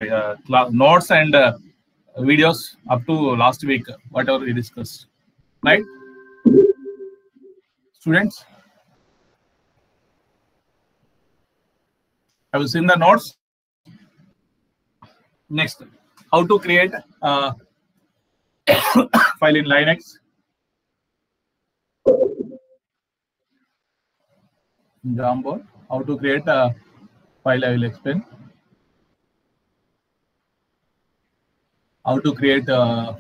notes and videos up to last week, whatever we discussed, right? Students, have you seen the notes? Next, how to create a file in Linux. Jamboard, how to create a file, I will explain. How to create a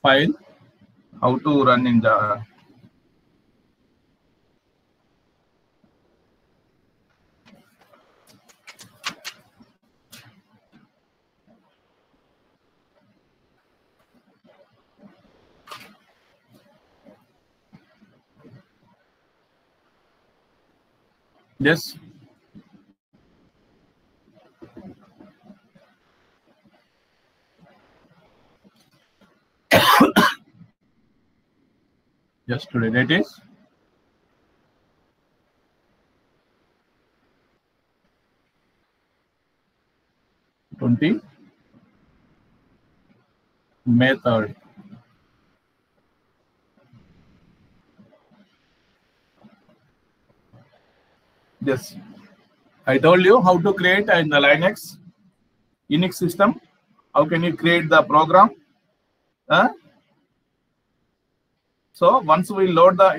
file, how to run in the yes. Just today date is 20 May 3rd. Yes, I told you how to create in the Unix system. How can you create the program? So once we load the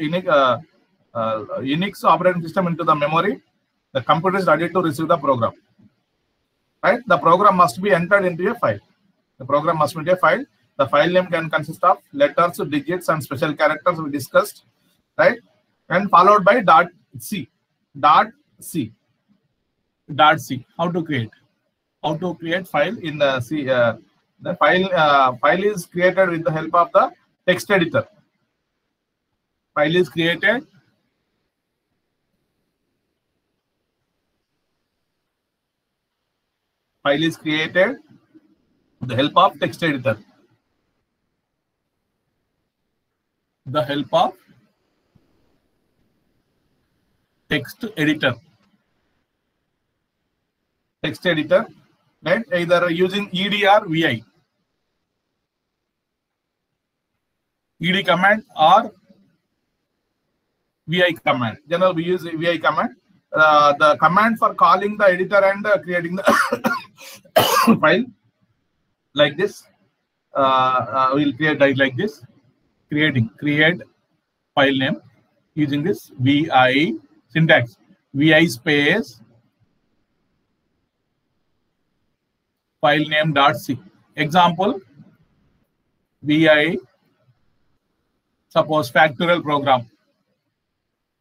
Unix operating system into the memory, the computer is ready to receive the program. Right? The program must be entered into a file. The program must be a file. The file name can consist of letters, digits, and special characters we discussed, right? And followed by .c. How to create? How to create file in the C? The file is created with the help of the text editor. File is created. File is created with the help of text editor. The help of text editor. Text editor, right? Either using ed or vi. ed command or vi command. Generally, we use vi command. The command for calling the editor and creating the file like this. We'll create like this. Create file name using this vi syntax. Vi space file name .c. Example, vi, suppose factorial program,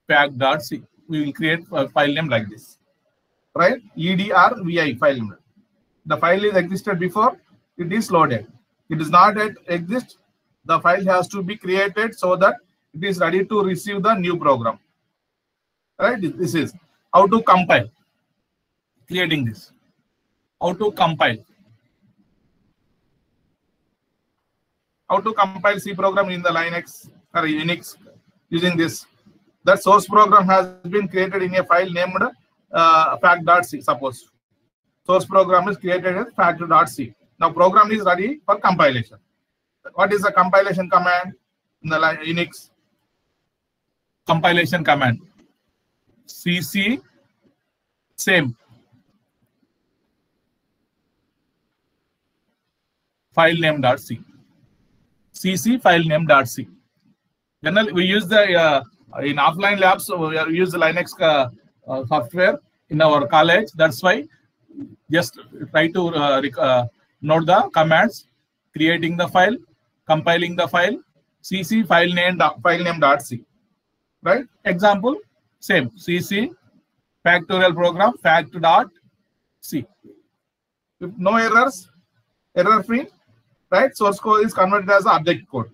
fact.c. We will create a file name like this, right? ed or vi file name. The file is existed before it is loaded. It is not yet exist. The file has to be created so that it is ready to receive the new program. Right? This is how to compile. Creating this. How to compile. How to compile C program in the Linux or Unix using this. That source program has been created in a file named fact.c. Suppose source program is created as fact.c. Now program is ready for compilation. What is the compilation command in the Unix? Compilation command cc same file name.c. cc file name.c. Generally, we use the in offline labs. We use the Linux software in our college. That's why just try to note the commands: creating the file, compiling the file, cc file name.c. Right? Example, same cc factorial program fact.c. If no errors, error free, right? Source code is converted as object code.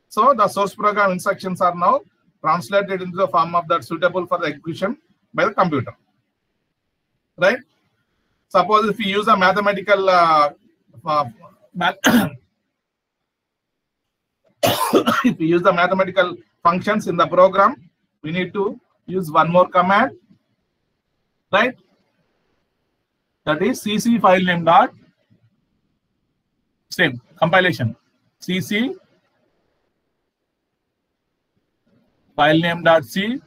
So the source program instructions are now translated into the form of that suitable for the execution by the computer. Right? Suppose if we use a mathematical if we use the mathematical functions in the program, we need to use one more command, right? That is cc file name dot same compilation cc file name dot c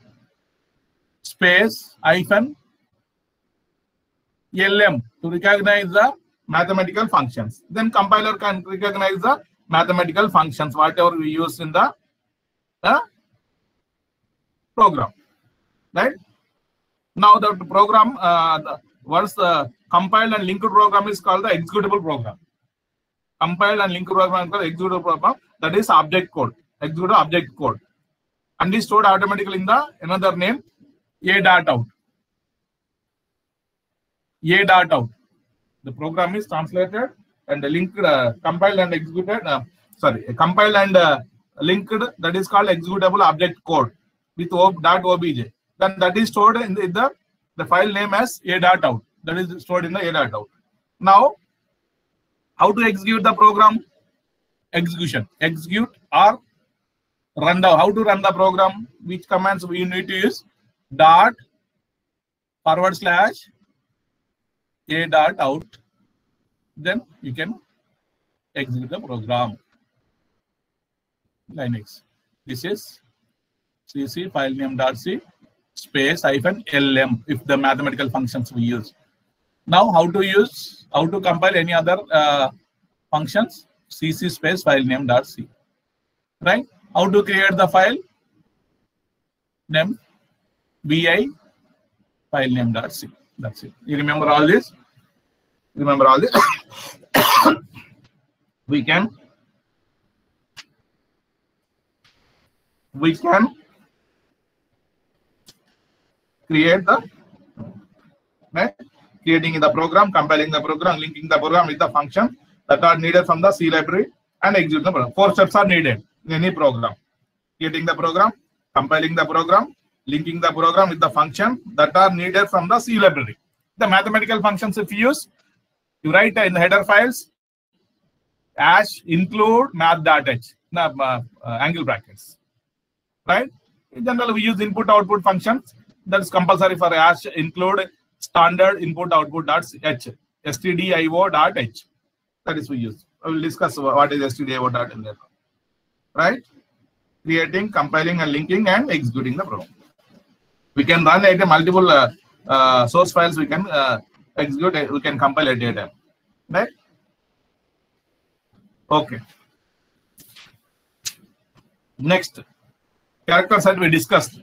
space hyphen lm to recognize the mathematical functions. Then compiler can recognize the mathematical functions whatever we use in the program, right? Now the program once compiled and linked program is called the executable program. Compiled and linked program is called executable program. That is object code, executable object code, and is stored automatically in the another name a dot out. A dot out. The program is translated and linked, compiled and executed. Compiled and linked. That is called executable object code with .obj. Then that is stored in the file name as a dot out. That is stored in the a dot out. Now, how to execute the program? Execution. Execute or run the. How to run the program? Which commands we need to use? Dot / a dot out. Then you can execute the program. Linux. This is cc file name dot c space hyphen lm if the mathematical functions we use. Now how to compile any other functions? cc space file name dot c. Right? How to create the file? Name vi file name dot c. That's it. You remember all this? Remember all this? we can create the creating the program, compiling the program, linking the program with the function that are needed from the C library and execute the program. 4 steps are needed in any program: creating the program, compiling the program, linking the program with the function that are needed from the C library. The mathematical functions, if you use, you write in the header files #include math.h, angle brackets, right? In general, we use input-output functions. That is compulsory for #include standard input-output.h, stdio.h. That is we use. I will discuss what is stdio.h later, right? Creating, compiling, and linking, and executing the program. We can run at a multiple source files. We can execute. We can compile at a time, right? Okay. Next, characters that we discussed: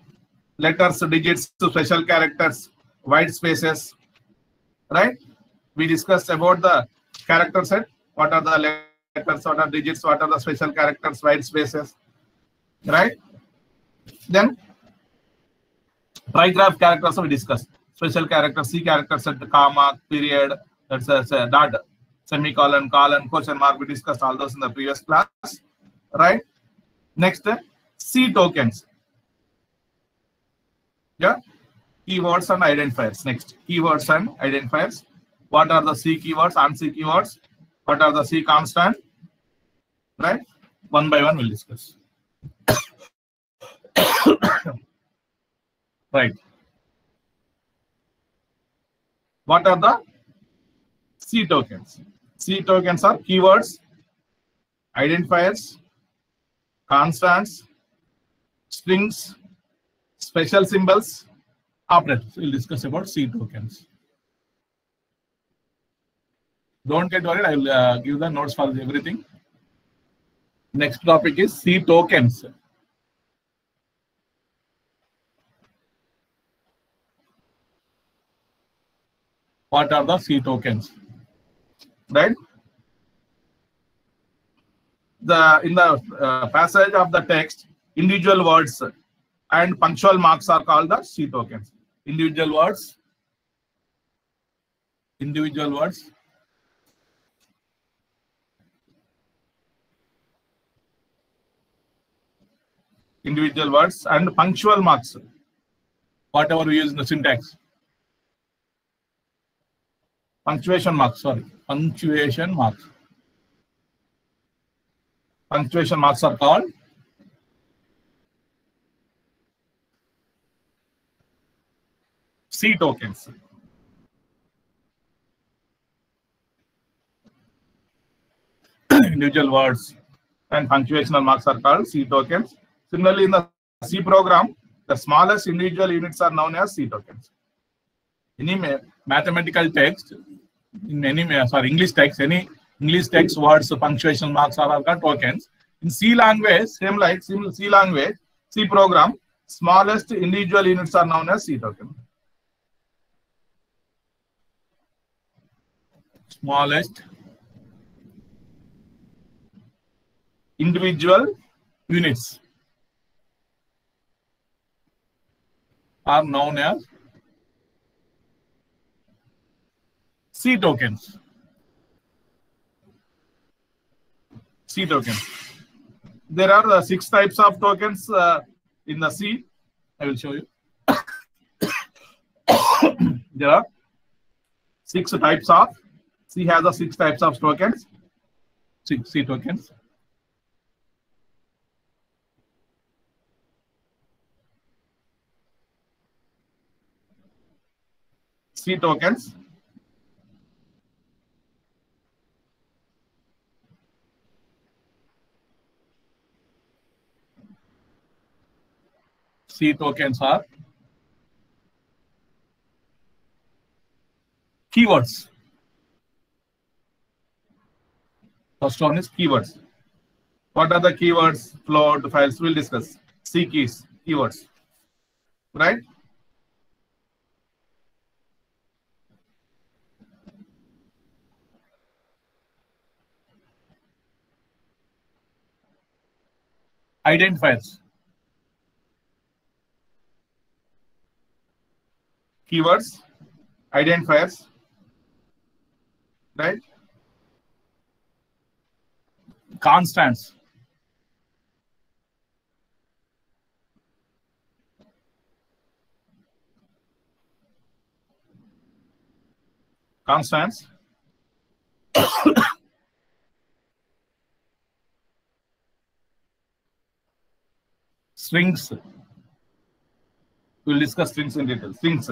letters, digits, special characters, white spaces. Right? We discussed about the character set. What are the letters? What are digits? What are the special characters? White spaces. Right? Then trigraph characters we discussed. Special characters, C characters set, comma, period, that's a dot, semicolon, colon, question mark. We discussed all those in the previous class. Right? Next, C tokens. Yeah. Keywords and identifiers. Next, keywords and identifiers. What are the C keywords and C keywords? What are the C constant? Right? One by one we'll discuss. Right. What are the C tokens? C tokens are keywords, identifiers, constants, strings, special symbols, operators. We'll discuss about C tokens. Don't get worried. I will give the notes for everything. Next topic is C tokens. What are the C tokens? Right? In the passage of the text, individual words and punctual marks are called the C tokens. Individual words, and punctual marks, whatever we use in the syntax. Punctuation marks, sorry. Punctuation marks. Punctuation marks are called C tokens. individual words and punctuational marks are called C tokens. Similarly, in the C program, the smallest individual units are known as C tokens. Any mathematical text, in any English text, any English text words, punctuation marks are called tokens. In C language, same like C language, C program, smallest individual units are known as C token. Smallest individual units are known as C tokens. C tokens. There are 6 types of tokens in the C. I will show you. There are 6 types of C has the 6 types of tokens. C tokens. C tokens. C tokens are keywords. First one is keywords. What are the keywords? Float, files, we'll discuss. C keys, keywords. Right? Identifiers. Keywords, identifiers, right? Constants. Constants. Strings. We'll discuss strings in detail. Strings.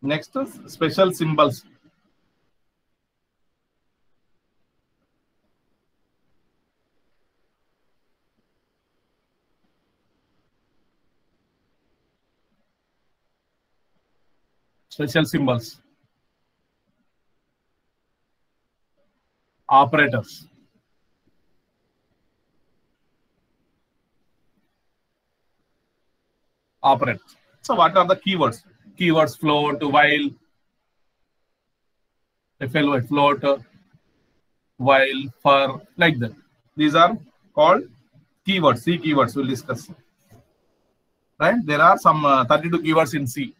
Next is special symbols. Special symbols. Operators. Operators. So what are the keywords? Keywords: float, while, FLY, float, while, for, like that. These are called keywords. C keywords we'll discuss. Right? There are some 32 keywords in C.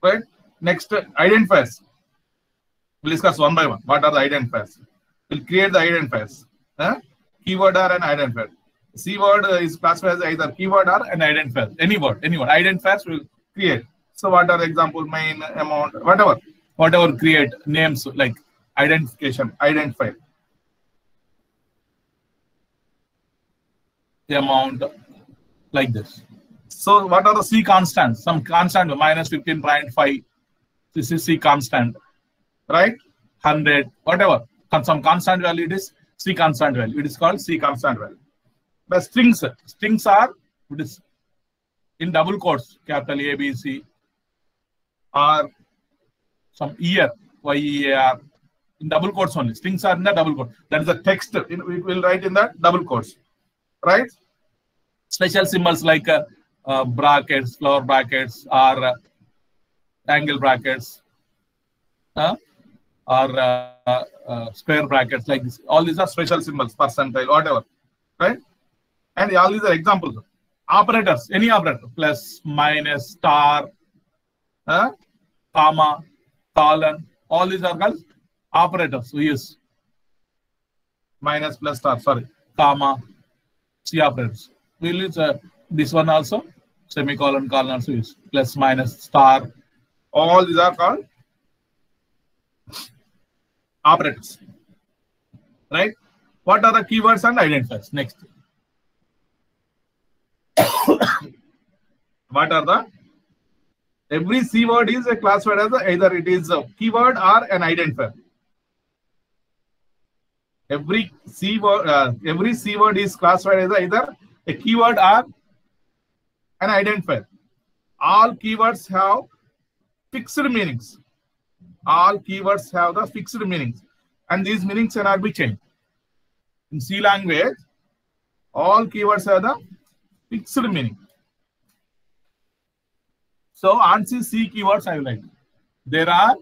Right? Next, identifiers. We'll discuss one by one. What are the identifiers? We'll create the identifiers. Keyword or an identifier. C word is classified as either keyword or an identifier. Any word. Identifiers will create. So what are the example? Main, amount, whatever create names like identification, identifier. The amount, like this. So what are the C constants? Some constant, minus 15.5. This is C constant, right? 100, whatever. Some constant value, it is C constant value. It is called C constant value. But strings are, it is in double quotes, capital A, B, C, or some year, YEAR, in double quotes only. Strings are in the double quote. That is the text. We will write in the double quotes, right? Special symbols like brackets, flower brackets, or angle brackets, or square brackets, like this. All these are special symbols, percentile, whatever, right? And all these are examples. Operators, any operator, plus, minus, star, comma, colon, all these are called operators we use. Minus, plus, star, sorry, comma, C operators. We'll use this one also, semicolon, colon also use, plus, minus, star. All these are called operators, right? What are the keywords and identifiers? Next. What are the? Every C word is classified as either it is a keyword or an identifier. Every C word is classified as either a keyword or an identifier. All keywords have fixed meanings. All keywords have the fixed meanings, and these meanings cannot be changed. In C language, all keywords have the fixed meaning. So answer C keywords I will write. There are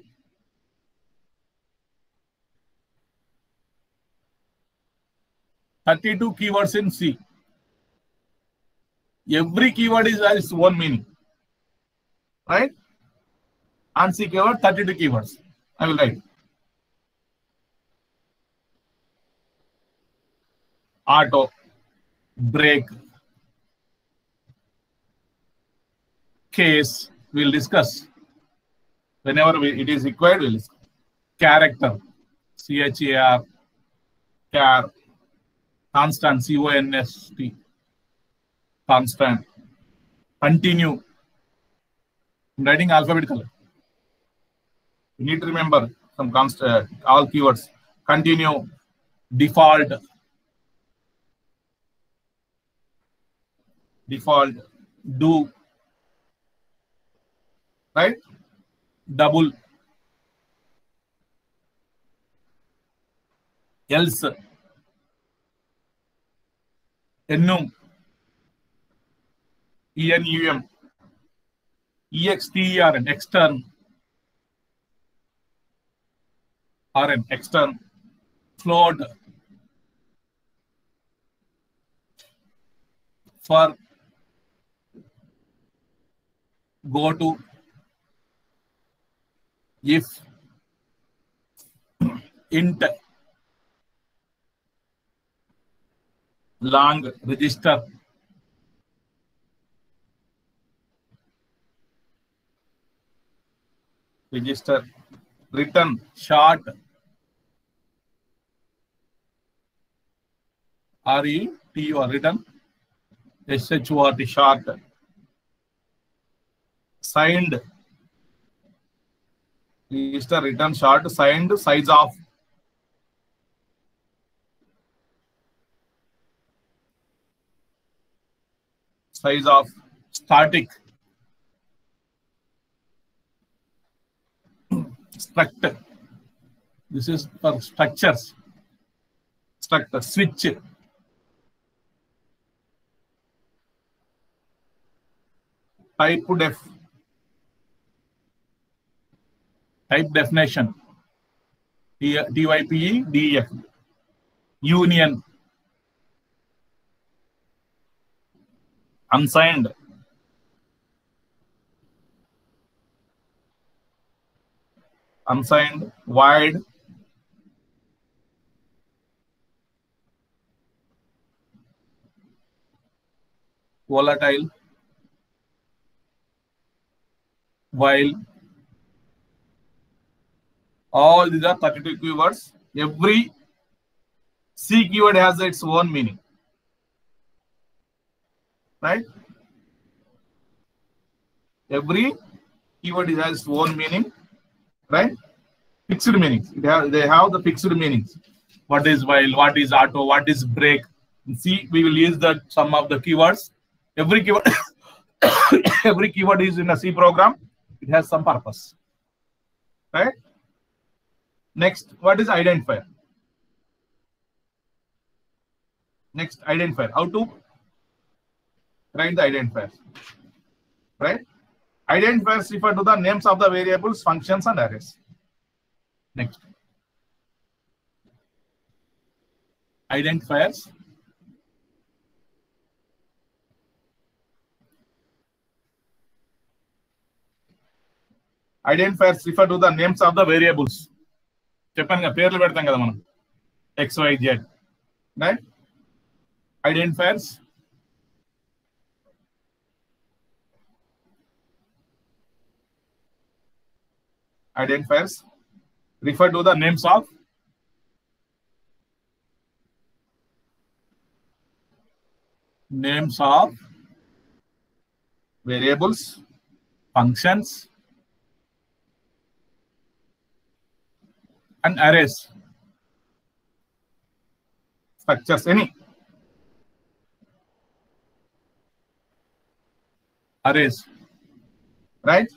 32 keywords in C. Every keyword has its own meaning. Right? Answer keyword 32 keywords. I will write. Auto, brake, case, we'll discuss. Whenever it is required, we'll discuss. Character, CHAR, char, constant, CONST, constant, continue. I'm writing alphabetically. You need to remember some constant, all keywords. Continue, default, do, right? Double, else, enum, enum, extern, extern, rn, extern, float, for, go to, if, int, long, register, return, short, RET or return, SHORT, short, signed, register, return, short, signed, size of, static, struct, this is for structures, struct, switch, type definition, TYPE, DEF, union, unsigned, void, volatile, while. All these are 32 keywords. Every C keyword has its own meaning. Right? Every keyword has its own meaning. Right? Fixed meanings. They have the fixed meanings. What is while? What is auto? What is brake? In C, we will use the some of the keywords. Every keyword, every keyword is in a C program. It has some purpose. Right? Next, what is identifier? Next, identifier. How to write the identifiers? Right? Identifiers refer to the names of the variables, functions, and arrays. Next. Identifiers. Identifiers refer to the names of the variables. చెప్పాను పేర్లు పెడతాం కదా మనం XYZ, right? Identifiers refer to the names of variables, functions, and arrays. structures, any arrays, right?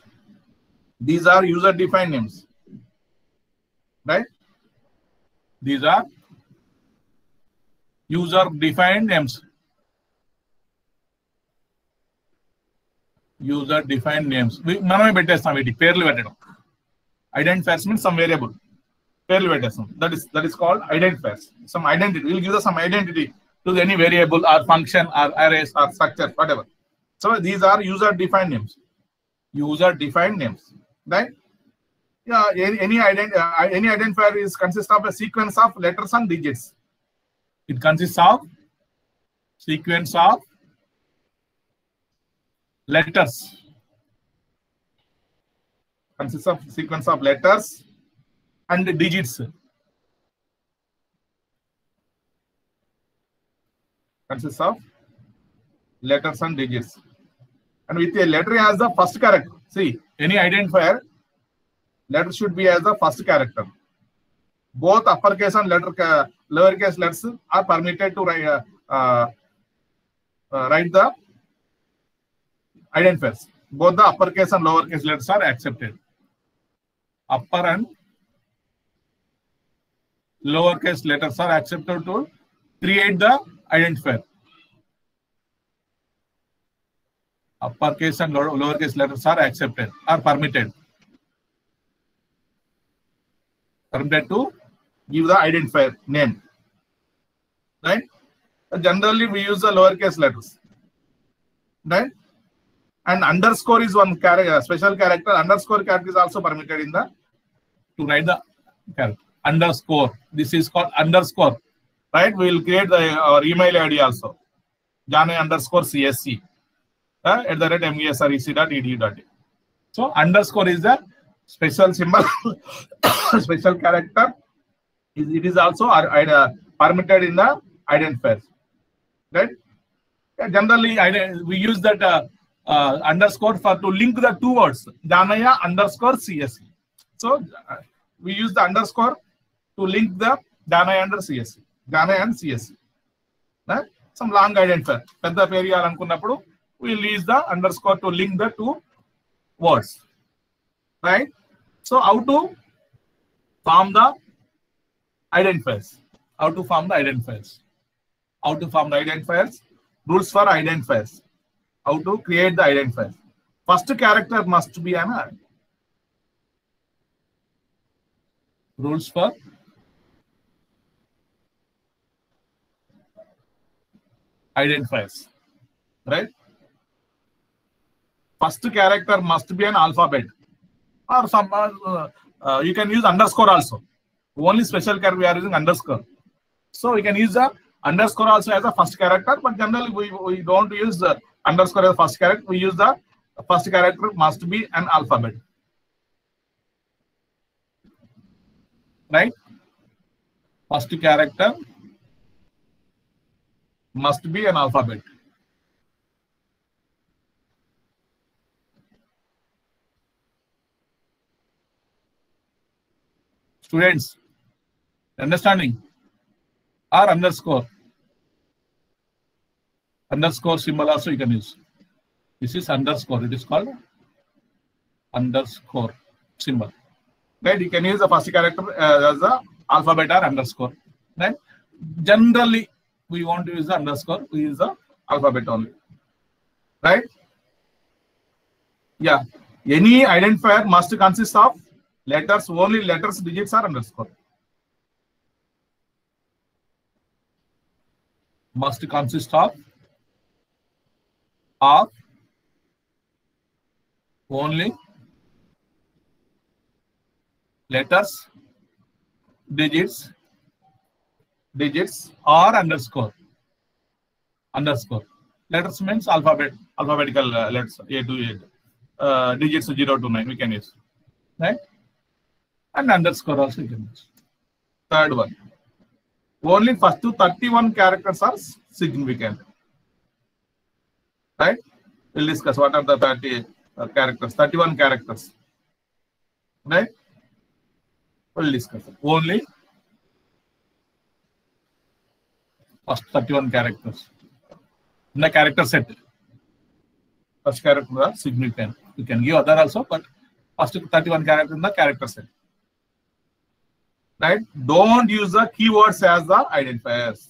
These are user defined names, right? These are user defined names. User defined names. మనమే పెట్టేస్తాం వీటి పేర్లు పెట్టడం. Identifiers means some variable. పేర్లు పెట్టేస్తాం. That is called identifiers. Some identity. We'll give us some identity to any variable or function or arrays or structure, whatever. So these are user defined names. User defined names, right? Yeah, any identifier consists of a sequence of letters and digits. It consists of sequence of letters. Consists of sequence of letters and digits. Consists of letters and digits. And with a letter as the first character. See, any identifier, letter should be as the first character. Both uppercase and lowercase letters are permitted to write the identifiers. Both the uppercase and lowercase letters are accepted. Upper and lowercase letters are accepted to create the identifier. Uppercase and lowercase letters are accepted, are permitted. Permitted to give the identifier name, right? Generally, we use the lowercase letters, right? And underscore is one special character. Underscore character is also permitted in the to write the character. Underscore. This is called underscore, right? We will create our email ID also. Janay_CSC @mesrec.edu.in. So underscore is the special symbol, special character. It is also permitted in the identifiers, right? Generally, we use that underscore to link the two words, Janaya_CSC. So we use the underscore to link the Janaya and CSC, Janaya and CSC. Right? Some long identifier. Pedda peri alankunnappudu we will use the underscore to link the two words, right? So how to form the identifiers? How to form the identifiers? How to form the identifiers? Rules for identifiers. How to create the identifiers? First character must be an array. Rules for identifiers, right? First character must be an alphabet, or some you can use underscore also. Only special character we are using underscore, so we can use the underscore also as a first character, but generally we don't use the underscore as a first character. We use the first character must be an alphabet, right? First character must be an alphabet. Students, understanding? Or underscore? Underscore symbol also you can use. This is underscore. It is called underscore symbol. Right? You can use the first character as the alphabet or underscore. Right? Generally, we want to use the underscore. We use the alphabet only. Right? Yeah. Any identifier must consist of letters, only letters, digits, or underscore. Must consist of only letters, digits, or underscore. Underscore. Letters means alphabetical letters, A to Z. Digits 0 to 9 we can use, right? And underscore also you can use. Third one, only first to 31 characters are significant, right? We'll discuss what are the 30 characters, 31 characters, right? We'll discuss only First 31 characters in the character set. First character are significant. You can give other also, but first 31 characters in the character set. Right? Don't use the keywords as the identifiers.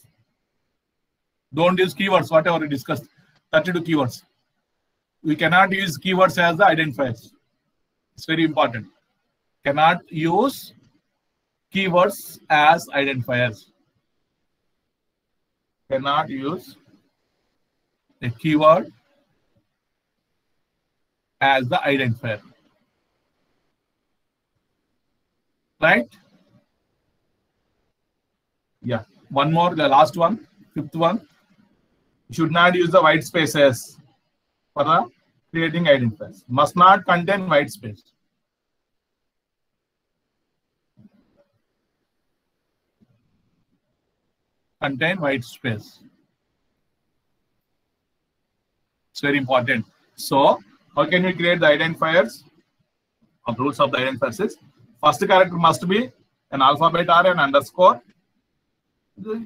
Don't use keywords, whatever we discussed. 32 keywords. We cannot use keywords as the identifiers. It's very important. Cannot use keywords as identifiers. Cannot use a keyword as the identifier. Right? Yeah. One more, the last one, fifth one. You should not use the white spaces for the creating identifiers. Must not contain white space. Contain white space. It's very important. So, how can we create the identifiers? Or rules of the identifiers is first character must be an alphabet or an underscore.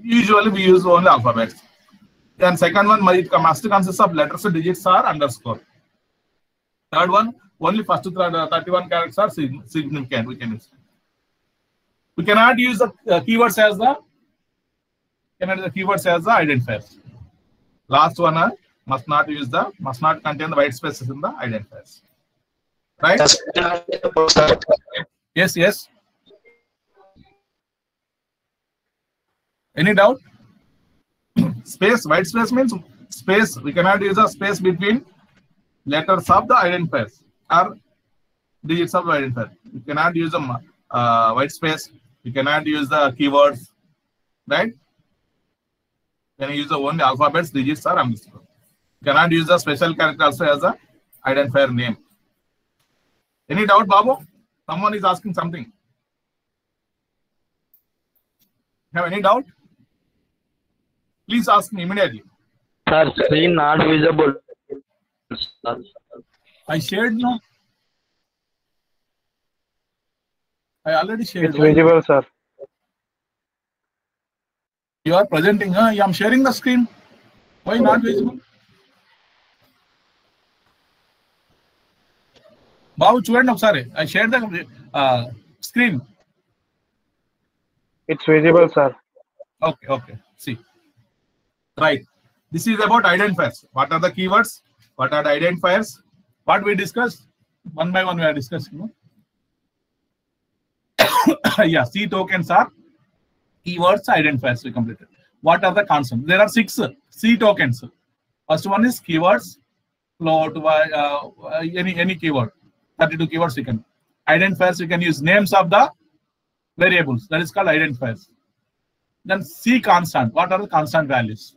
Usually we use only alphabets. Then second one must consist of letters, digits, or underscore. Third one, only first 31 characters are significant. We can use. We cannot use the keywords as the identifiers. Last one, must not contain the white spaces in the identifiers. Right? Yes, yes. Any doubt? Space, white space means space. We cannot use a space between letters of the identifiers or digits of the identifier. We cannot use a white space. We cannot use the keywords. Right? Can you use the only alphabets, digits, or underscore. Cannot use the special character also as a identifier name. Any doubt, Babu? Someone is asking something. Have any doubt? Please ask me immediately. Sir, screen not visible. I shared now. I already shared. It's visible, sir. You are presenting. I am sharing the screen. Why not visible? Babu, sorry. I shared the screen. It's visible, sir. Okay, okay. See. Right. This is about identifiers. What are the keywords? What are the identifiers? What we discussed? One by one we are discussing. Yeah, C tokens are keywords, identifiers we completed. What are the constants? There are 6 C tokens. First one is keywords, float, any keyword. 32 keywords we can. Identifiers we can use names of the variables. That is called identifiers. Then C constant. What are the constant values?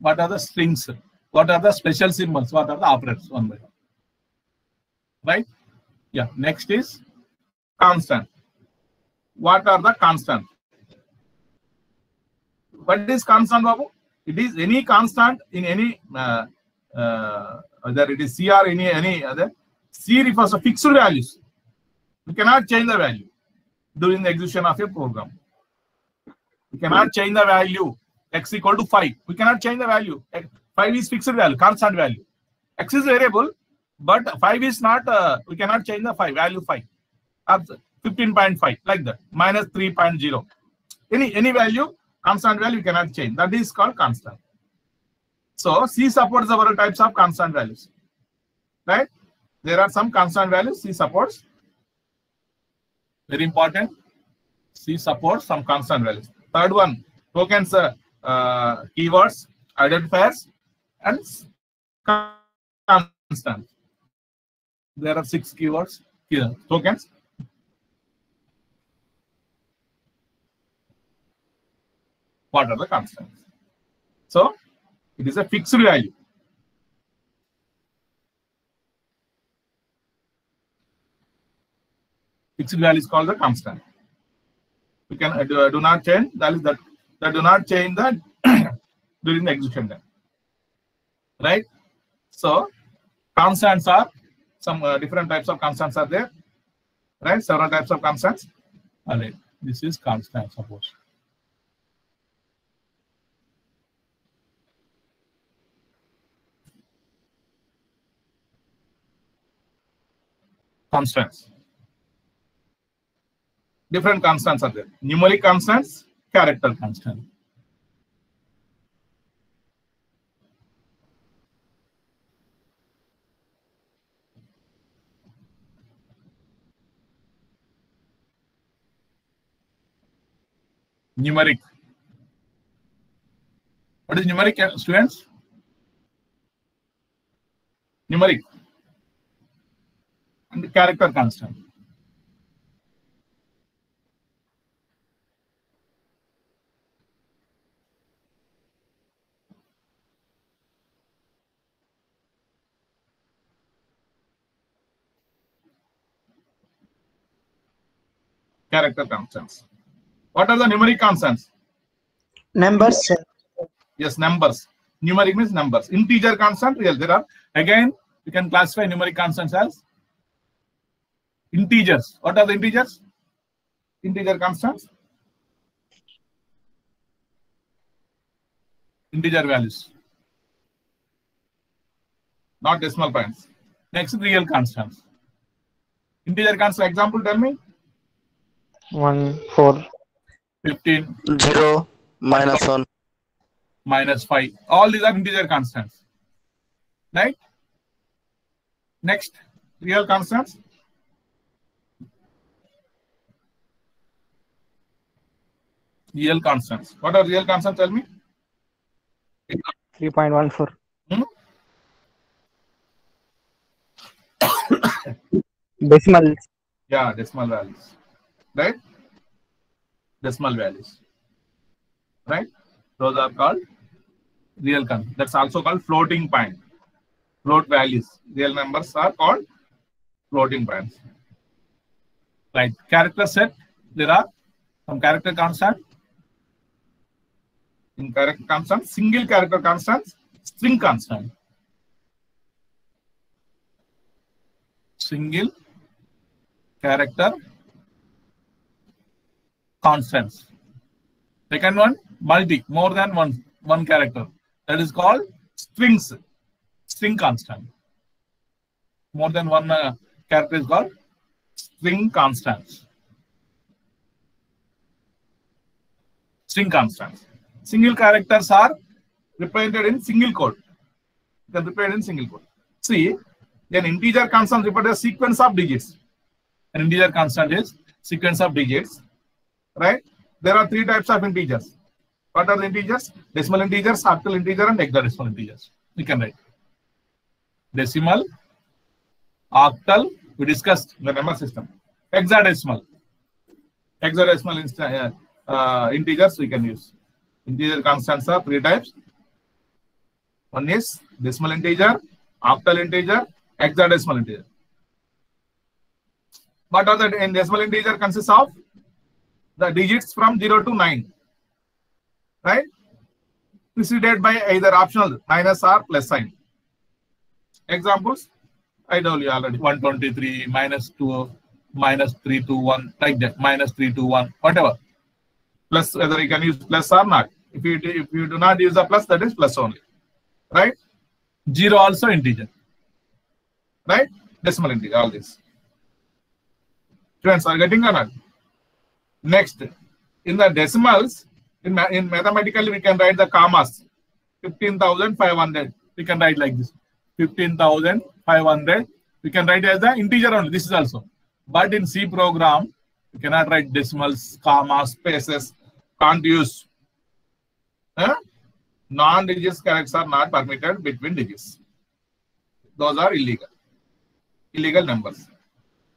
What are the strings? What are the special symbols? What are the operators? One by one. Right? Yeah. Next is constant. What are the constant? What is constant, Babu? It is any constant in any whether it is C or any other. C refers to fixed values. You cannot change the value during the execution of a program. You cannot change the value. X equal to 5. We cannot change the value. 5 is fixed value, constant value. X is variable, but 5 is not. We cannot change the value 5. 15.5 like that. Minus 3.0. Any value, constant value you cannot change. That is called constant. So C supports several types of constant values. Right? There are some constant values C supports. Very important. C supports some constant values. Third one, tokens, keywords, identifiers, and constants. There are 6 keywords here. Tokens. What are the constants? So it is a fixed value. Fixed value is called the constant. We can do not change. That is that do not change that during the execution time. Right? So constants are some different types of constants are there. Right? Several types of constants. All right. This is constant, suppose. constants. Different constants are there. Numeric constants, character constant. Numeric. What is numeric, students? Numeric and the character constant. Character constants. What are the numeric constants? Numbers, sir. Yes, numbers. Numeric means numbers. Integer constant, real. There are, again, you can classify numeric constants as integers. What are the integers? Integer constants. Integer values. Not decimal points. Next, real constants. Integer constant, example, tell me. 1, 4, 15, 0, -1. -5. All these are integer constants. Right? Next, real constants. Real constants. What are real constants? Tell me. 3.14. Decimals. Yeah, decimal values. Right? Decimal values. Right? Those are called real constants. That's also called floating point. Float values. Real numbers are called floating points. Right. Character set. There are some character constant. In character constant, single character constants, string constant. Single character constants. Second one, multi, more than one character. That is called strings, string constant. More than one character is called string constants. String constants. Single characters are represented in single code. They are represented in single code. See, an integer constant represented a sequence of digits. An integer constant is sequence of digits. Right? There are three types of integers. What are the integers? Decimal integers, octal integer, and hexadecimal integers. We can write. Decimal, octal, we discussed the number system. Hexadecimal. Hexadecimal integers we can use. Integer constants are three types. One is decimal integer, octal integer, hexadecimal integer. What are the decimal integer consists of? The digits from 0 to 9. Right? Preceded by either optional minus or plus sign. Examples? I told you already. 123, -2, -321, like that. -321, whatever. Plus, whether you can use plus or not. If you do not use the plus, that is plus only. Right? 0 also integer. Right? Decimal integer, all this. Students are getting or not? Next, in the decimals, in mathematically, we can write the commas. 15,500. We can write like this. 15,500. We can write as the integer only. This is also. But in C program, we cannot write decimals, commas, spaces. Can't use. Non-digits characters are not permitted between digits. Those are illegal. Illegal numbers.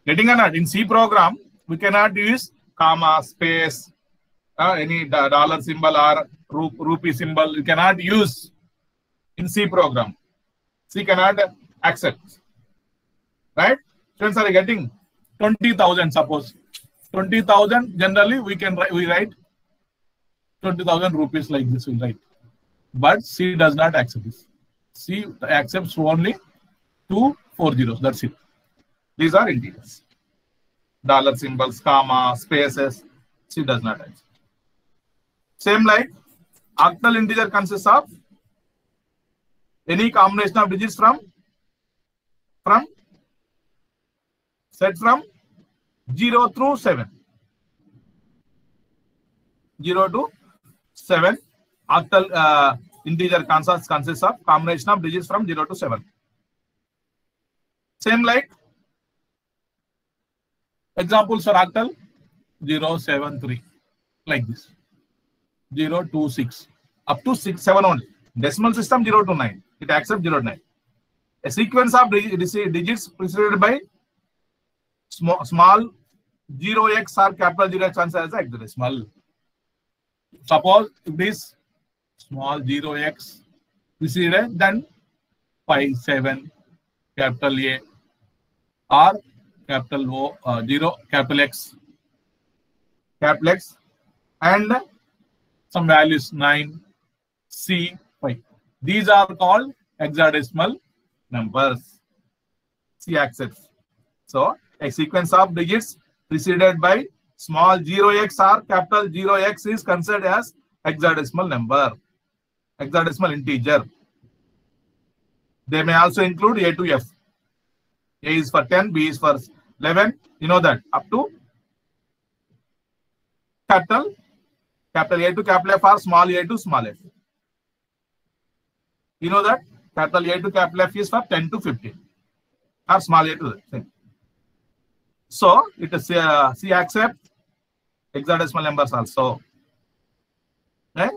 Getting or not? In C program, we cannot use comma, space, any dollar symbol or rupee symbol. You cannot use in C program. C cannot accept. Right? Students are getting 20,000, suppose. 20,000, generally we write 20,000 rupees like this, we write. But C does not accept this. C accepts only 2 4 zeros. That's it. These are integers. Dollar symbols, comma, spaces. C does not accept. Same like octal integer consists of any combination of digits from set from 0 through 7. 0 to 7. Octal integer consists of combination of digits from 0 to 7. Same like examples for octal 0, 7, 3. Like this. 0, 2, 6. Up to 6, 7 only. Decimal system 0 to 9. It accepts 0 to 9. A sequence of digits preceded by small 0x or capital 0x answer as hexadecimal. Suppose if this small 0x preceded, then 5, 7, capital A, or capital O, 0, capital X, and some values 9, C, 5. These are called hexadecimal numbers. C accepts. So a sequence of digits preceded by small 0x or capital 0x is considered as hexadecimal number, hexadecimal integer. They may also include A to F. A is for 10, B is for 11. You know that up to capital A to capital F or small a to small f. You know that capital A to capital F is for 10 to 15 or small a to the. So it is C accept hexadecimal numbers also, right?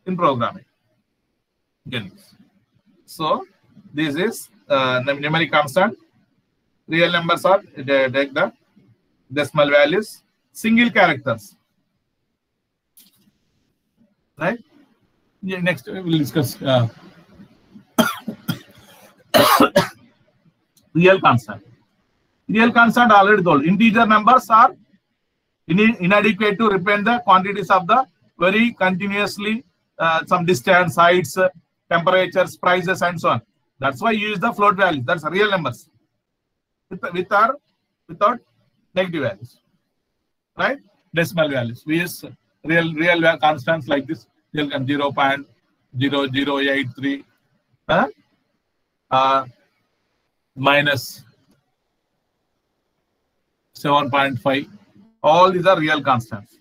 In programming. Again. So this is numeric constant. Real numbers are take the decimal values, single characters. Right? Yeah, next we will discuss real constant. Real constant already told. Integer numbers are inadequate to represent the quantities of the very continuously some distance, heights, temperatures, prices, and so on. That's why you use the float values. That's real numbers with or without negative values, right? Decimal values. We use real constants like this. 0.0083 minus 7.5. All these are real constants,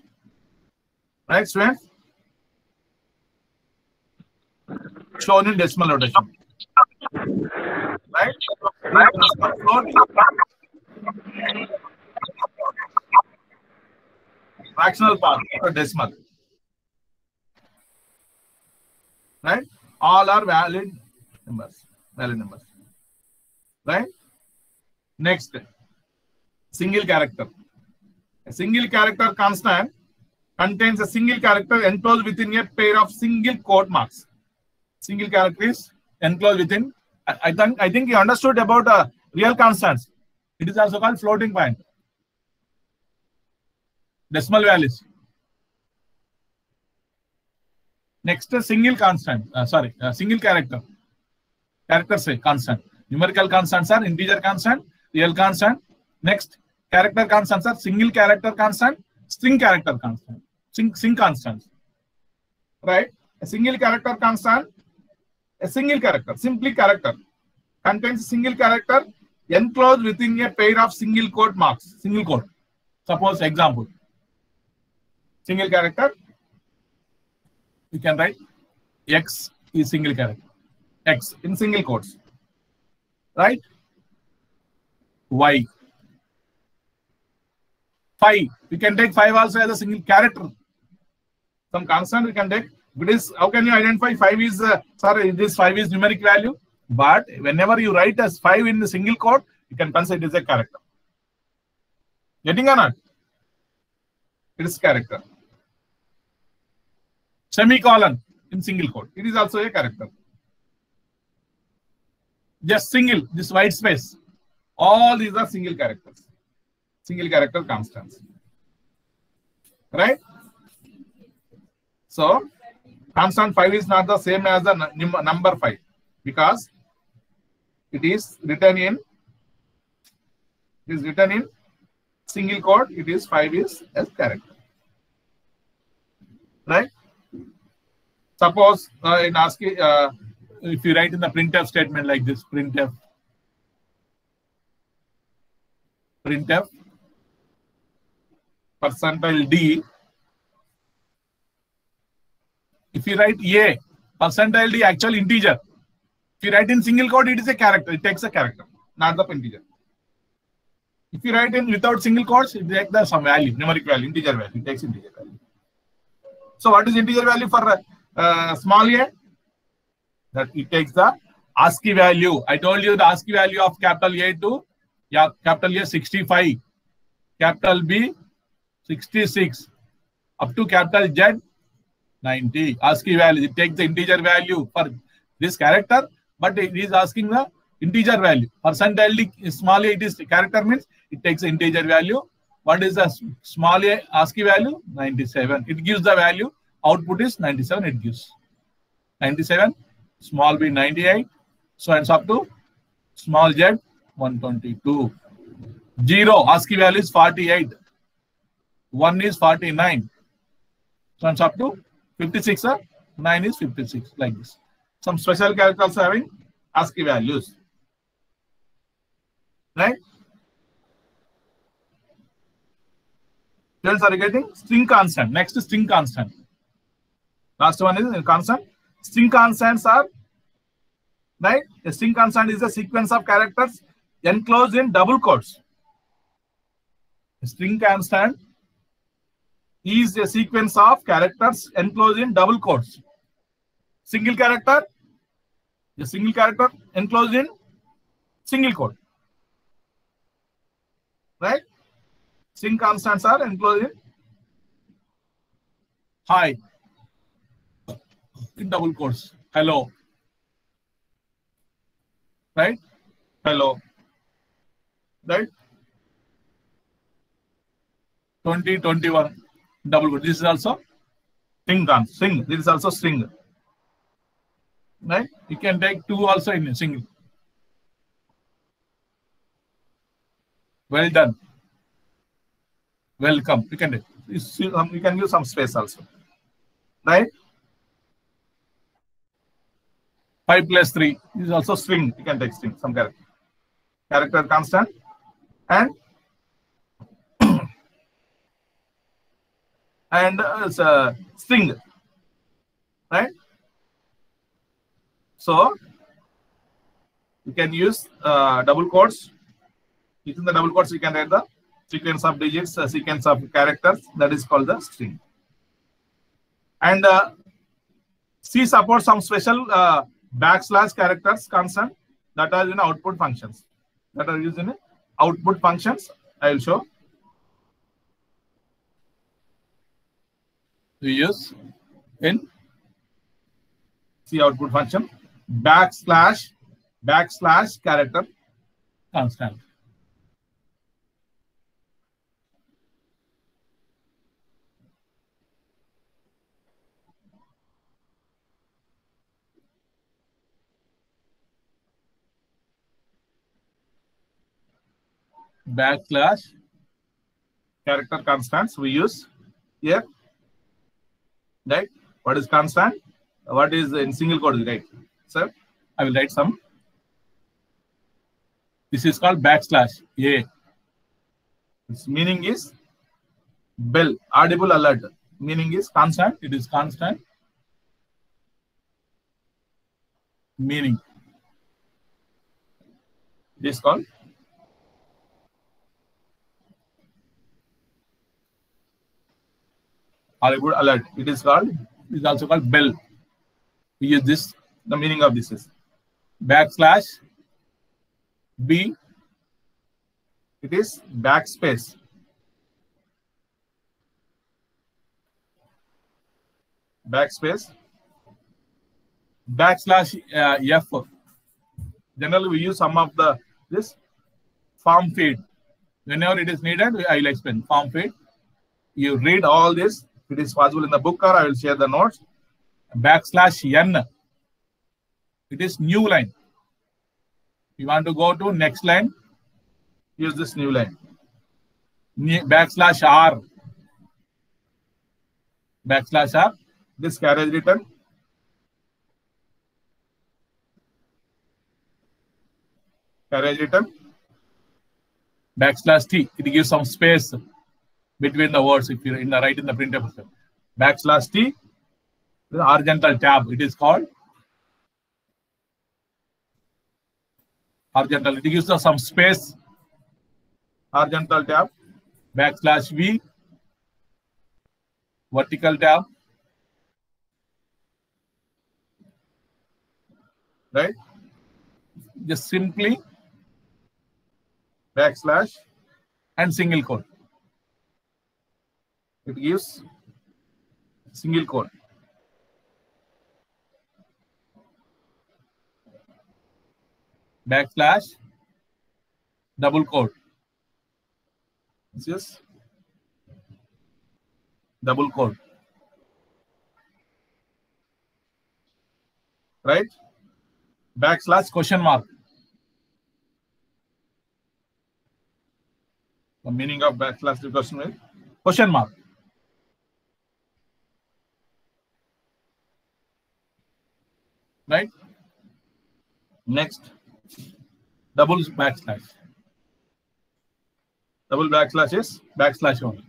right, students? Shown in decimal notation, right? Fractional part or decimal, right? All are valid numbers, right? Next, single character. A single character constant contains a single character enclosed within a pair of single quote marks. Single character is enclosed within. I think you understood about real constants. It is also called floating point. Decimal values. Next, single constant. Single character. Characters say constant. Numerical constants are integer constant, real constant. Next, character constants are single character constant, string character constant, string constants. Right? A single character constant, a single character, simply character, contains a single character enclosed within a pair of single quote marks. Single quote. Suppose example. Single character. You can write X is single character. X in single quotes. Right? Y. 5. We can take 5 also as a single character. Some constant we can take. It is, how can you identify 5 is this 5 is numeric value? But whenever you write as 5 in the single quote, you can consider it as a character. Getting or not? It is character. Semicolon in single quote. It is also a character. Just single, this white space. All these are single characters. Single character constants. Right? So, constant 5 is not the same as the number 5 because it is written in single quote. It is 5 is as character. Right? Suppose in ASCII, if you write in the printf statement like this, printf printf percentile D. If you write A, percentile D actual integer. If you write in single quote, it is a character. It takes a character, not the integer. If you write in without single quotes, it takes the some value, numeric value, integer value. It takes integer value. So what is integer value for small a? That it takes the ASCII value. I told you the ASCII value of capital A to capital A 65, capital B 66, up to capital Z 90. ASCII value. It takes the integer value for this character, but it is asking the integer value. Percentile D, small a, it is character means it takes the integer value. What is the small a ASCII value? 97. It gives the value. Output is 97. It gives 97. Small b 98. So it's up to small z 122. 0 ASCII value is 48. 1 is 49. So it's up to 56. 9 is 56. Like this. Some special characters having ASCII values. Right? Are you getting? String constant. Next is string constant. Last one is constant. String constants are, right? A string constant is a sequence of characters enclosed in double quotes. A string constant is a sequence of characters enclosed in double quotes. Single character, a single character enclosed in single quote. Right? String constants are enclosed in hi in double quotes. Hello. Right? Hello. Right? 20, 21. Double quote. This is also string. String. This is also string. Right? You can take 2 also in a single. Well done. Welcome. You can use some space also. Right? 5 plus 3 is also string. You can take string, some character. Character constant and it's a string. Right? So you can use double quotes. Using the double quotes, you can write the sequence of digits, a sequence of characters. That is called the string. And C supports some special backslash characters constant that are in output functions. That are used in output functions. I will show. We use in C output function backslash character constant. Backslash character constants we use here. Right? What is constant? What is in single quote? Right? Sir, I will write some. This is called backslash A. Its meaning is bell, audible alert. Meaning is constant. It is constant. Meaning. This is called audible alert. It is also called bell. We use this. The meaning of this is backslash B. It is backspace. Backspace. Backslash F. Generally, we use some of this form feed. Whenever it is needed, I will explain form feed. You read all this. If it is possible in the book, or I will share the notes. Backslash N. It is new line. You want to go to next line, use this new line. Backslash R. Backslash R. This carriage return. Carriage return. \t. It gives some space between the words if you write in the printf. \t, the horizontal tab, it is called horizontal. It gives us some space. Horizontal tab. \v, vertical tab. Right? Just simply backslash and single quote. It gives single quote. Backslash double quote. This is double quote. Right? Backslash question mark. The meaning of backslash question is question mark. Right? Next, double backslash. Double backslash is backslash only.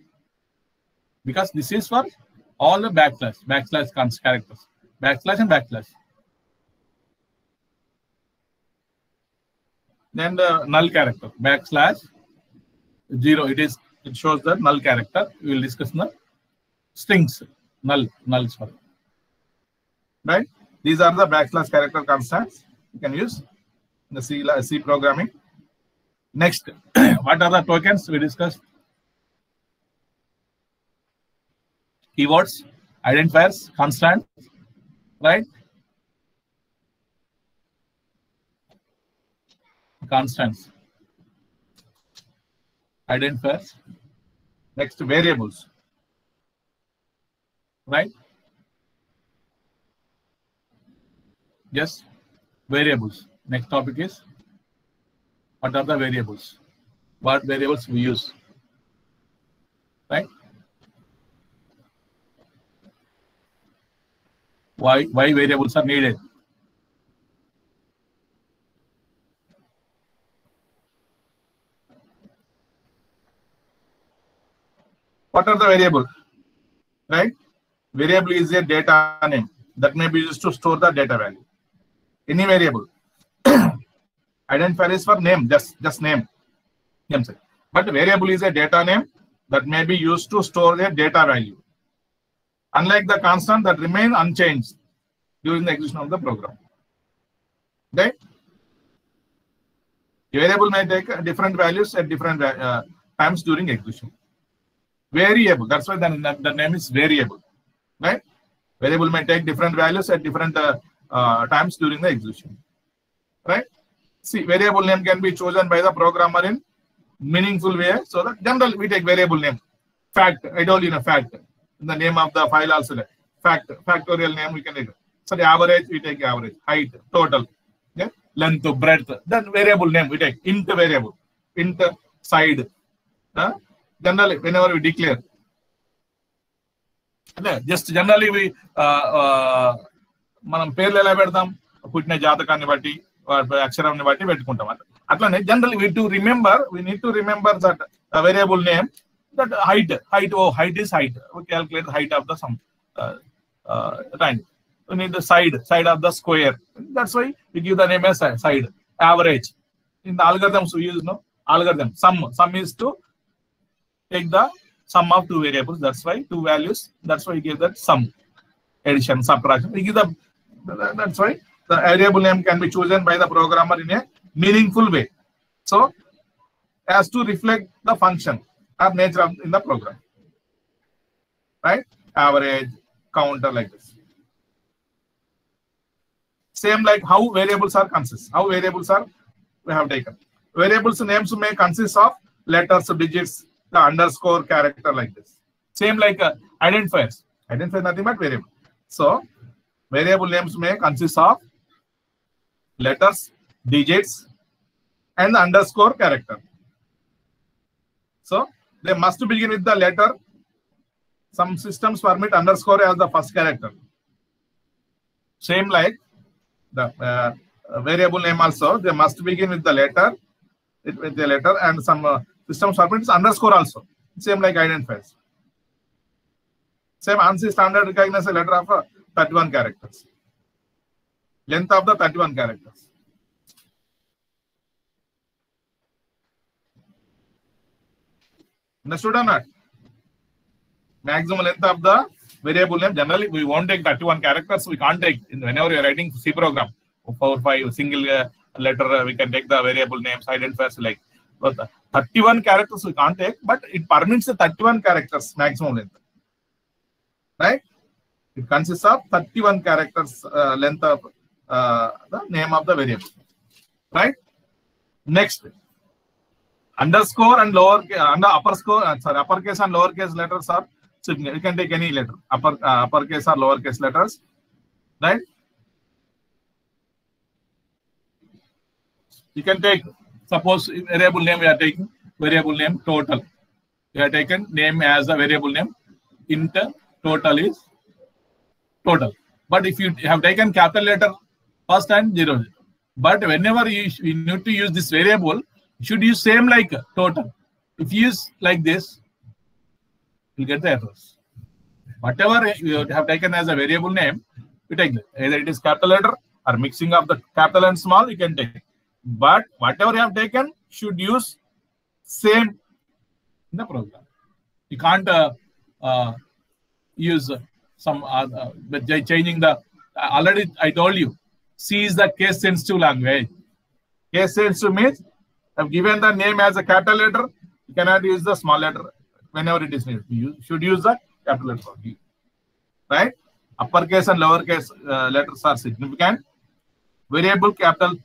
Because this is for all the backslash characters. Backslash and backslash. Then the null character, \0. It shows the null character. We will discuss the strings, null, sorry. Right? These are the backslash character constants you can use in the C programming. Next, what are the tokens we discussed? Keywords, identifiers, constants, right? Constants, identifiers. Next, variables, right? Yes, variables. Next topic is what are the variables? What variables we use, right? Why variables are needed? What are the variables? Right? Variable is a data name that may be used to store the data value. Any variable. Identifier is for name, just name. But variable is a data name that may be used to store the data value. Unlike the constant that remain unchanged during the execution of the program. Right? A variable may take different values at different times during execution. Variable, that's why the name is variable. Right? Variable may take different values at different times during the execution. Right? See, variable name can be chosen by the programmer in meaningful way. So that generally we take variable name. Fact, I told you fact. In the name of the file also. Fact, factorial name we can take. So the average, we take average. Height, total. Yeah? Length, breadth. Then variable name we take. Int variable. Int side. Generally, whenever we declare. Just generally we మనం పేర్లు ఎలా పెడతాం పుట్టిన జాతకాన్ని బట్టి అక్షరాన్ని బట్టి పెట్టుకుంటాం అట్లానే general we need to remember that variable name, that height is height. We calculate the height of the some triangle. We need the side of the square. That's why we give the name as side. Average. In the algorithms we use algorithm. Sum is to take the sum of two variables. That's why two values. That's why we give that sum. Addition, subtraction. We give that's why the variable name can be chosen by the programmer in a meaningful way. So, as to reflect the function or nature in the program. Right? Average, counter, like this. Same like how variables are consist. How variables are we have taken. Variables names may consist of letters, digits, the underscore character, like this. Same like identifiers. Identifier nothing but variable. So, variable names may consist of letters, digits, and the underscore character. So, they must begin with the letter. Some systems permit underscore as the first character. Same like the variable name also, they must begin with the letter, and some systems permits underscore also. Same like identifiers. Same ANSI standard recognizes a letter of 31 characters. Length of the 31 characters. Understood or not? Maximum length of the variable name. Generally, we won't take 31 characters. We can't take whenever you are writing C program. 4 or 5 single letter. We can take the variable names, identifiers like. But 31 characters we can't take, but it permits the 31 characters maximum length. Right? It consists of 31 characters length of the name of the variable. Right? Next. Underscore and uppercase and lowercase letters are significant. You can take any letter, uppercase or lowercase letters, right? You can take, suppose variable name we are taking, variable name total. We have taken name as a variable name, int total is total. But if you have taken capital letter first and 0, but whenever you need to use this variable, you should use same like total. If you use like this, you'll get the errors. Whatever you have taken as a variable name, you take it. Either it is capital letter or mixing of the capital and small, you can take. But whatever you have taken should use same in the program. You can't use some changing the. Already I told you, C is the case sensitive language. Case sensitive means I've given the name as a capital letter. You cannot use the small letter whenever it is needed. You should use the capital letter. Right? Uppercase and lowercase letters are significant. Variable capital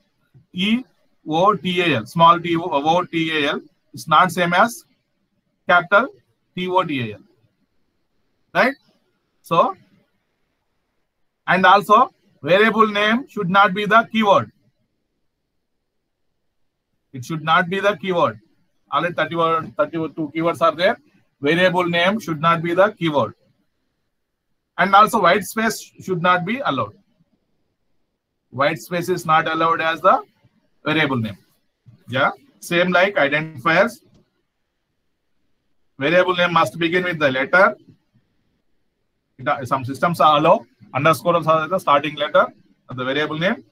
T-O-T-A-L, small T-O-T-A-L is not same as capital T-O-T-A-L. Right? So, and also variable name should not be the keyword. It should not be the keyword. Already 32 keywords are there. Variable name should not be the keyword. And also white space should not be allowed. White space is not allowed as the variable name. Yeah. Same like identifiers. Variable name must begin with the letter. Some systems allow underscore as the starting letter of the variable name.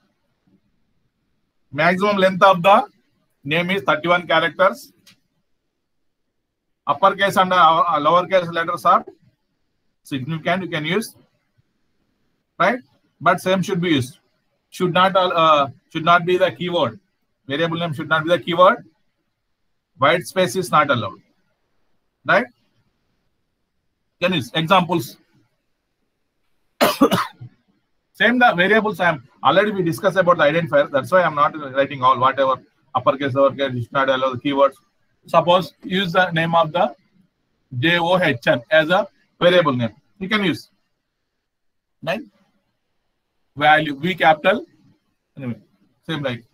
Maximum length of the name is 31 characters. Uppercase and lowercase letters are significant. You can use, right? But same should be used. Should not be the keyword. Variable name should not be the keyword. White space is not allowed. Right? Can use examples. Same the variables already we discussed about the identifiers. That's why I'm not writing all whatever uppercase, lowercase, should not allow the keywords. Suppose use the name of the JOHN as a variable name. You can use. Right? Value V capital. Anyway, same like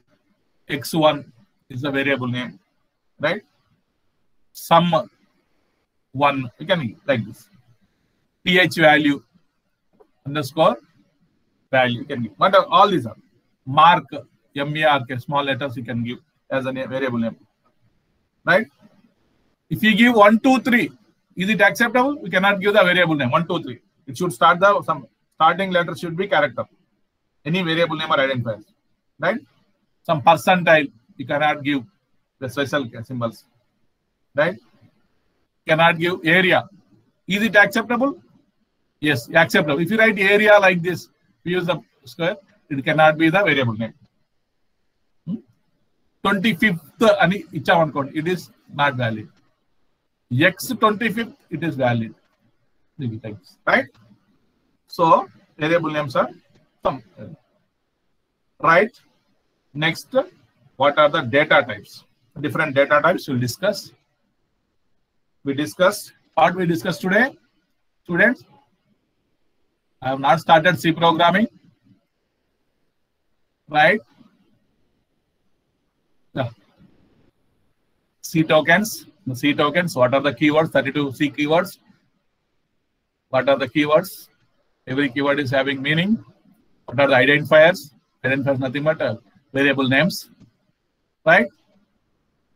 X1 is the variable name. Right? Sum 1. You can use like this. TH value underscore value. You can give. But all these are mark, M-A-R-K, small letters you can give as a variable name. Right? If you give 1, 2, 3, is it acceptable? We cannot give the variable name 1, 2, 3. It should start some starting letter should be character. Any variable name or identifiers. Right? Some percentile you cannot give the special symbols. Right? Cannot give area. Is it acceptable? Yes, acceptable. If you write area like this, we use the square, it cannot be the variable name. 25th, it is not valid. X 25th, it is valid. Right? So, variable names are some. Right? Next, what are the data types? Different data types we'll discuss. What we discussed today, students? I have not started C programming. Right? Yeah. C tokens. The C tokens. What are the keywords? 32 C keywords. What are the keywords? Every keyword is having meaning. What are the identifiers? Identifiers nothing but variable names. Right?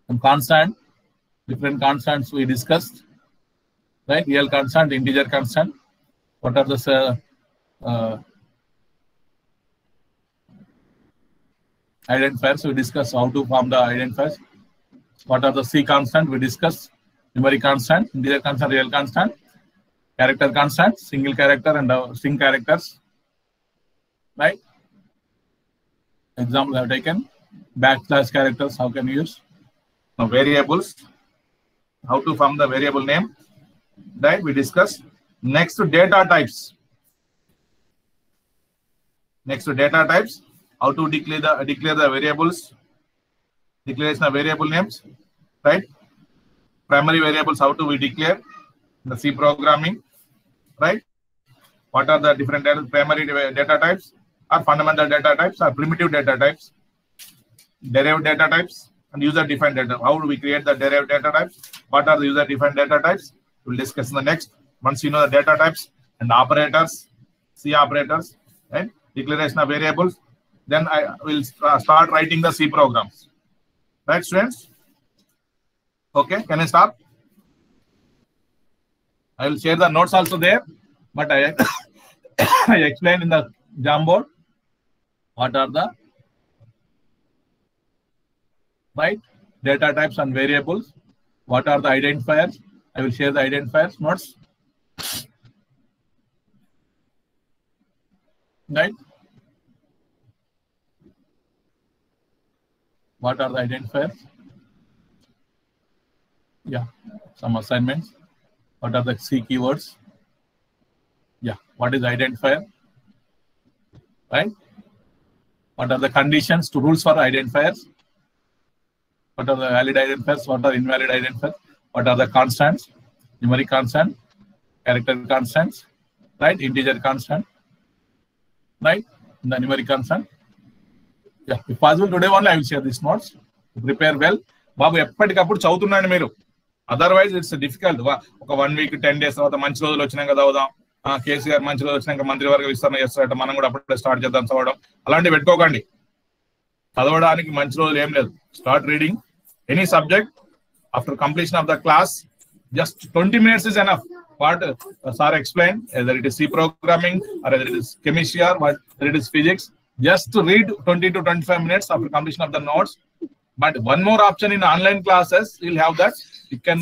Some constant. Different constants we discussed, right? Real constant, integer constant. What are the identifiers? We discussed how to form the identifiers. What are the C constant? We discussed numeric constant, integer constant, real constant, character constant, single character and string characters, right? Example I have taken. Backslash characters, how can you use? Now variables, how to form the variable name, right? We discussed. Next to data types. Next to data types, how to declare the variables, declaration of variable names, right? Primary variables, how do we declare the C programming, right? What are the different primary data types, or fundamental data types, or primitive data types, derived data types, and user-defined data. How do we create the derived data types? What are the user-defined data types? We'll discuss in the next. Once you know the data types and operators, C operators, right? Declaration of variables, then I will start writing the C programs. Right, students? Okay, can I start? I will share the notes also there, but I explained in the Jamboard what are the right data types and variables. What are the identifiers? I will share the identifiers notes. Right? What are the identifiers? Yeah, some assignments. What are the C keywords? Yeah, what is identifier? Right? What are the conditions to rules for identifiers? What are the valid identifiers? What are invalid identifiers? What are the constants? Numeric constant, character constants, right? Integer constant, right? The numeric constant. Yeah, if possible today only I will share these notes. Prepare well. Babu ఎప్పటికప్పుడు చదువుతున్నాను మీరు. Otherwise it's difficult. ఒక 1 week 10 days తర్వాత మంచి రోజులు వచ్చినాక చదువుదాం. కేసీఆర్ మంచి రోజులు వచ్చినాక మంత్రివర్గ విస్తరణ చేస్తారట, మనం కూడా అప్పుడే స్టార్ట్ చేద్దాం చదవడం. అలాంటివి పెట్టుకోకండి. చదవడానికి మంచి రోజులు ఏం లేదు. Start reading any subject after completion of the class. Just 20 minutes is enough. What sir explained, whether it is C programming or whether it is chemistry or whether it is physics, just to read 20 to 25 minutes after completion of the notes. But one more option in online classes, you'll have that you can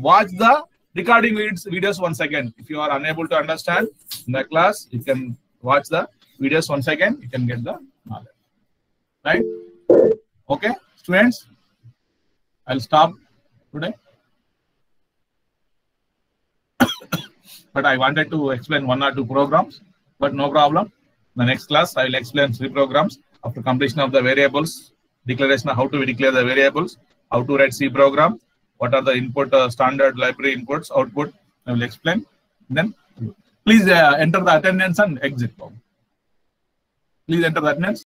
watch the recording videos once again. If you are unable to understand in the class, you can watch the videos once again. You can get the knowledge. Right? Okay, students, I'll stop today. But I wanted to explain 1 or 2 programs, but no problem. The next class, I will explain 3 programs after completion of the variables, declaration of how to declare the variables, how to write C program, what are the input standard library inputs, output, I will explain. Then please enter the attendance and exit. Please enter the attendance.